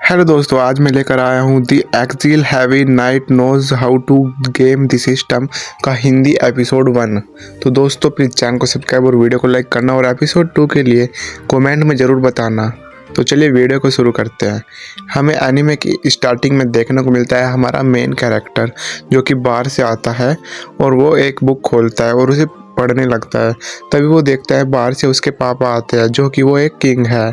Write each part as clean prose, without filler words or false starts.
Hello दोस्तों, आज मैं लेकर आया हूँ the exiled heavy knight knows how to game the system का हिंदी एपिसोड 1। तो दोस्तों प्लीज़ चैनल को सब्सक्राइब और वीडियो को लाइक करना और एपिसोड 2 के लिए कमेंट में ज़रूर बताना। तो चलिए वीडियो को शुरू करते हैं। हमें एनीमे की स्टार्टिंग में देखने को मिलता है हमारा मेन कैरेक्टर जो कि बाहर से आता है और वो एक बुक खोलता है और उसे पढ़ने लगता है। तभी वो देखता है बाहर से उसके पापा आते हैं जो कि वो एक किंग है।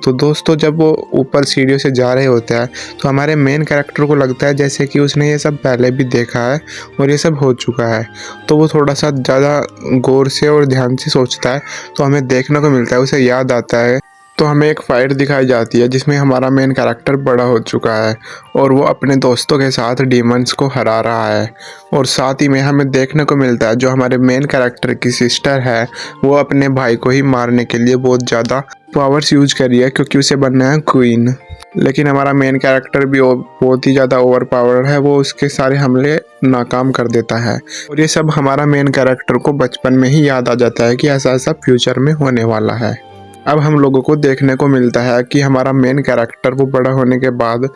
तो दोस्तों जब वो ऊपर सीढ़ियों से जा रहे होते हैं तो हमारे मेन कैरेक्टर को लगता है जैसे कि उसने ये सब पहले भी देखा है और ये सब हो चुका है। तो वो थोड़ा सा ज़्यादा गौर से और ध्यान से सोचता है तो हमें देखने को मिलता है, उसे याद आता है। तो हमें एक फाइट दिखाई जाती है जिसमें हमारा मेन कैरेक्टर बड़ा हो चुका है और वो अपने दोस्तों के साथ डीमंस को हरा रहा है। और साथ ही में हमें देखने को मिलता है जो हमारे मेन कैरेक्टर की सिस्टर है वो अपने भाई को ही मारने के लिए बहुत ज़्यादा पावर्स यूज कर रही है क्योंकि उसे बनना है क्वीन। लेकिन हमारा मेन कैरेक्टर भी बहुत ही ज़्यादा ओवर पावर्ड है, वो उसके सारे हमले नाकाम कर देता है। और ये सब हमारा मेन कैरेक्टर को बचपन में ही याद आ जाता है कि ऐसा ऐसा फ्यूचर में होने वाला है। अब हम लोगों को देखने को मिलता है कि हमारा मेन कैरेक्टर वो बड़ा होने के बाद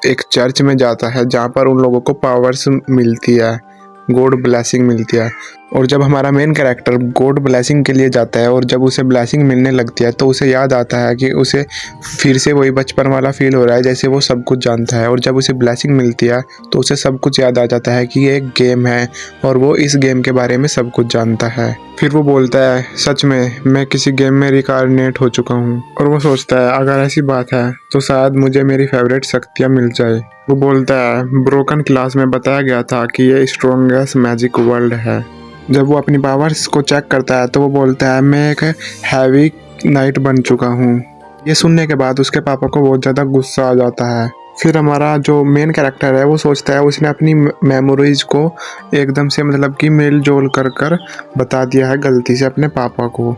एक चर्च में जाता है जहाँ पर उन लोगों को पावर्स मिलती है, गॉड ब्लेसिंग मिलती है। और जब हमारा मेन कैरेक्टर गॉड ब्लेसिंग के लिए जाता है और जब उसे ब्लेसिंग मिलने लगती है तो उसे याद आता है कि उसे फिर से वही बचपन वाला फील हो रहा है जैसे वो सब कुछ जानता है। और जब उसे ब्लेसिंग मिलती है तो उसे सब कुछ याद आ जाता है कि ये एक गेम है और वो इस गेम के बारे में सब कुछ जानता है। फिर वो बोलता है सच में मैं किसी गेम में रिकारनेट हो चुका हूँ। और वो सोचता है अगर ऐसी बात है तो शायद मुझे मेरी फेवरेट शक्तियाँ मिल जाए। वो बोलता है ब्रोकन क्लास में बताया गया था कि ये स्ट्रॉन्गेस्ट मैजिक वर्ल्ड है। जब वो अपनी पावर्स को चेक करता है तो वो बोलता है मैं एक हैवी नाइट बन चुका हूँ। ये सुनने के बाद उसके पापा को बहुत ज़्यादा गुस्सा आ जाता है। फिर हमारा जो मेन कैरेक्टर है वो सोचता है उसने अपनी मेमोरीज को एकदम से मतलब कि मेल जोल कर कर बता दिया है गलती से अपने पापा को।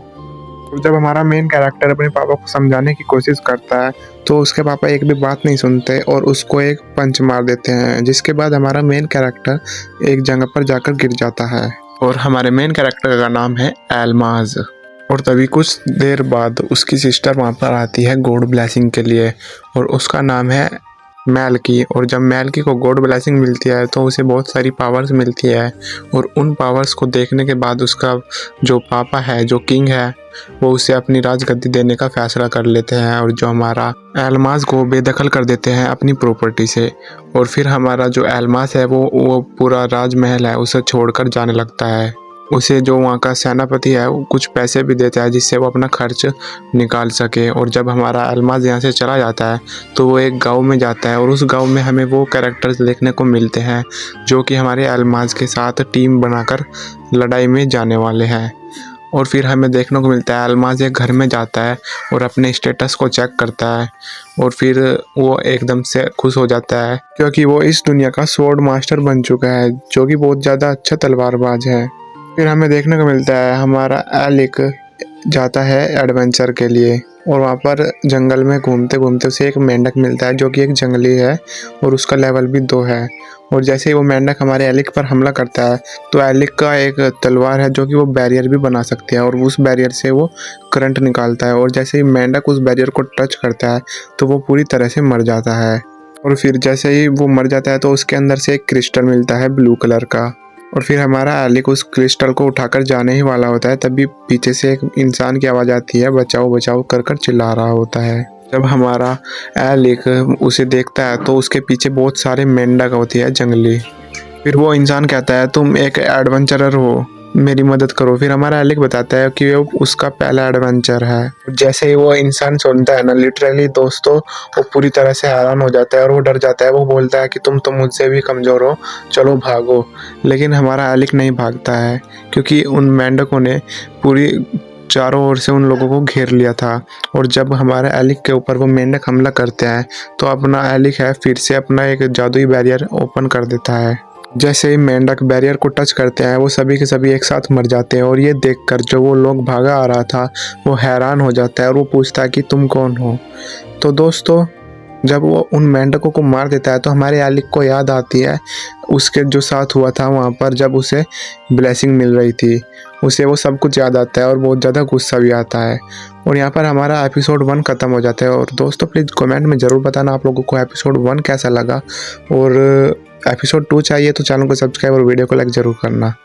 तो जब हमारा मेन कैरेक्टर अपने पापा को समझाने की कोशिश करता है तो उसके पापा एक भी बात नहीं सुनते और उसको एक पंच मार देते हैं, जिसके बाद हमारा मेन कैरेक्टर एक जगह पर जाकर गिर जाता है। और हमारे मेन कैरेक्टर का नाम है एल्माज। और तभी कुछ देर बाद उसकी सिस्टर वहाँ पर आती है गॉड ब्लेसिंग के लिए और उसका नाम है मैल्की। और जब मैल्की को गॉड ब्लेसिंग मिलती है तो उसे बहुत सारी पावर्स मिलती है और उन पावर्स को देखने के बाद उसका जो पापा है जो किंग है वो उसे अपनी राजगद्दी देने का फैसला कर लेते हैं और जो हमारा एल्मास को बेदखल कर देते हैं अपनी प्रॉपर्टी से। और फिर हमारा जो एल्मास है वो पूरा राजमहल है उसे छोड़कर जाने लगता है। उसे जो वहाँ का सेनापति है वो कुछ पैसे भी देता है जिससे वो अपना खर्च निकाल सके। और जब हमारा एल्मास यहाँ से चला जाता है तो वो एक गांव में जाता है और उस गांव में हमें वो कैरेक्टर्स देखने को मिलते हैं जो कि हमारे एल्मास के साथ टीम बनाकर लड़ाई में जाने वाले हैं। और फिर हमें देखने को मिलता है एल्मास एक घर में जाता है और अपने स्टेटस को चेक करता है और फिर वो एकदम से खुश हो जाता है क्योंकि वो इस दुनिया का स्वॉर्ड मास्टर बन चुका है जो कि बहुत ज़्यादा अच्छा तलवारबाज है। फिर हमें देखने को मिलता है हमारा एलिक जाता है एडवेंचर के लिए और वहाँ पर जंगल में घूमते घूमते उसे एक मेंढक मिलता है जो कि एक जंगली है और उसका लेवल भी 2 है। और जैसे ही वो मेंढक हमारे एलिक पर हमला करता है तो एलिक का एक तलवार है जो कि वो बैरियर भी बना सकती है और उस बैरियर से वो करंट निकालता है। और जैसे ही मेंढक उस बैरियर को टच करता है तो वो पूरी तरह से मर जाता है। और फिर जैसे ही वो मर जाता है तो उसके अंदर से एक क्रिस्टल मिलता है ब्लू कलर का। और फिर हमारा एलिक उस क्रिस्टल को उठाकर जाने ही वाला होता है तभी पीछे से एक इंसान की आवाज़ आती है बचाओ बचाओ कर कर चिल्ला रहा होता है। जब हमारा एलिक उसे देखता है तो उसके पीछे बहुत सारे मेंढक होती है जंगली। फिर वो इंसान कहता है तुम एक एडवेंचरर हो, मेरी मदद करो। फिर हमारा एलिक बताता है कि वो उसका पहला एडवेंचर है। जैसे ही वो इंसान सुनता है ना लिटरली दोस्तों वो पूरी तरह से हैरान हो जाता है और वो डर जाता है। वो बोलता है कि तुम तो मुझसे भी कमज़ोर हो, चलो भागो। लेकिन हमारा एलिक नहीं भागता है क्योंकि उन मेंढकों ने पूरी चारों ओर से उन लोगों को घेर लिया था। और जब हमारे एलिक के ऊपर वो मेंढक हमला करते हैं तो अपना एलिक है फिर से अपना एक जादुई बैरियर ओपन कर देता है। जैसे ही मेंढक बैरियर को टच करते हैं वो सभी के सभी एक साथ मर जाते हैं। और ये देखकर जो वो लोग भागा आ रहा था वो हैरान हो जाता है और वो पूछता है कि तुम कौन हो। तो दोस्तों जब वो उन मेंढकों को मार देता है तो हमारे आलिक को याद आती है उसके जो साथ हुआ था वहाँ पर, जब उसे ब्लेसिंग मिल रही थी। उसे वो सब कुछ याद आता है और बहुत ज़्यादा गुस्सा भी आता है। और यहाँ पर हमारा एपिसोड 1 ख़त्म हो जाता है। और दोस्तों प्लीज़ कमेंट में ज़रूर बताना आप लोगों को एपिसोड 1 कैसा लगा, और एपिसोड 2 चाहिए तो चैनल को सब्सक्राइब और वीडियो को लाइक ज़रूर करना।